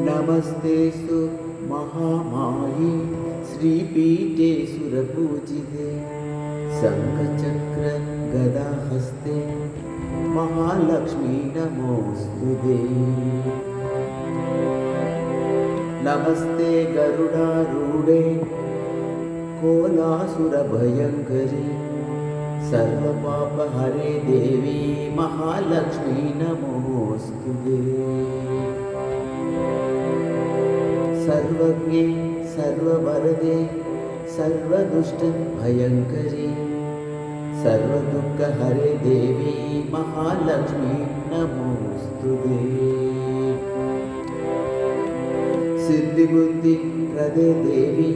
नमस्तेऽस्तु महामाये श्रीपीठे सुरपूजिते शङ्खचक्र गदाहस्ते महालक्ष्मी नमोऽस्तुते। नमस्ते गरुडारूढे कोलासुरभयङ्करी सर्वपापहरे देवी महालक्ष्मी नमोऽस्तुते। सर्वज्ञे सर्ववरदे सर्वदुष्टभयङ्करी सर्वदुःखहरे देवी महालक्ष्मी नमोऽस्तुते। सिद्धिबुद्धिप्रदे देवी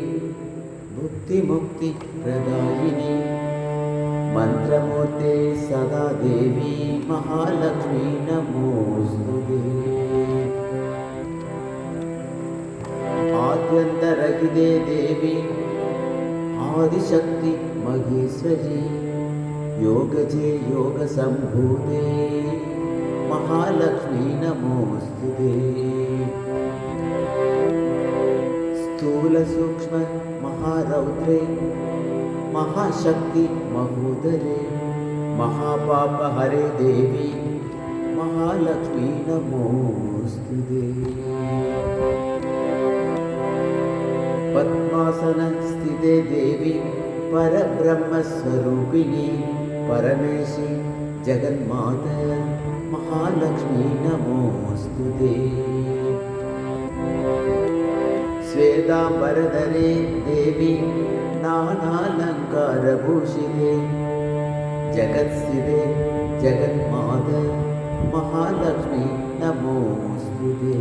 भुक्तिमुक्तिप्रदायिनी मन्त्रमूर्ते सदा देवी महालक्ष्मी नमोऽस्तुते। आद्यन्तरहिते देवी आदिशक्ति महेश्वरी योगजे योगसम्भूते महालक्ष्मी नमोऽस्तुते। स्थूलसूक्ष्म महारौद्रे महाशक्ति महोदरे महापापहरे देवी महालक्ष्मी नमोऽस्तुते। पद्मासनस्थिते देवी परब्रह्मस्वरूपिणी परमेशी जगन्माता महालक्ष्मी नमोऽस्तुते। श्वेताम्बरधरे देवी नानालङ्कारभूषिते जगत्स्थिते जगन्माता महालक्ष्मी नमोऽस्तुते।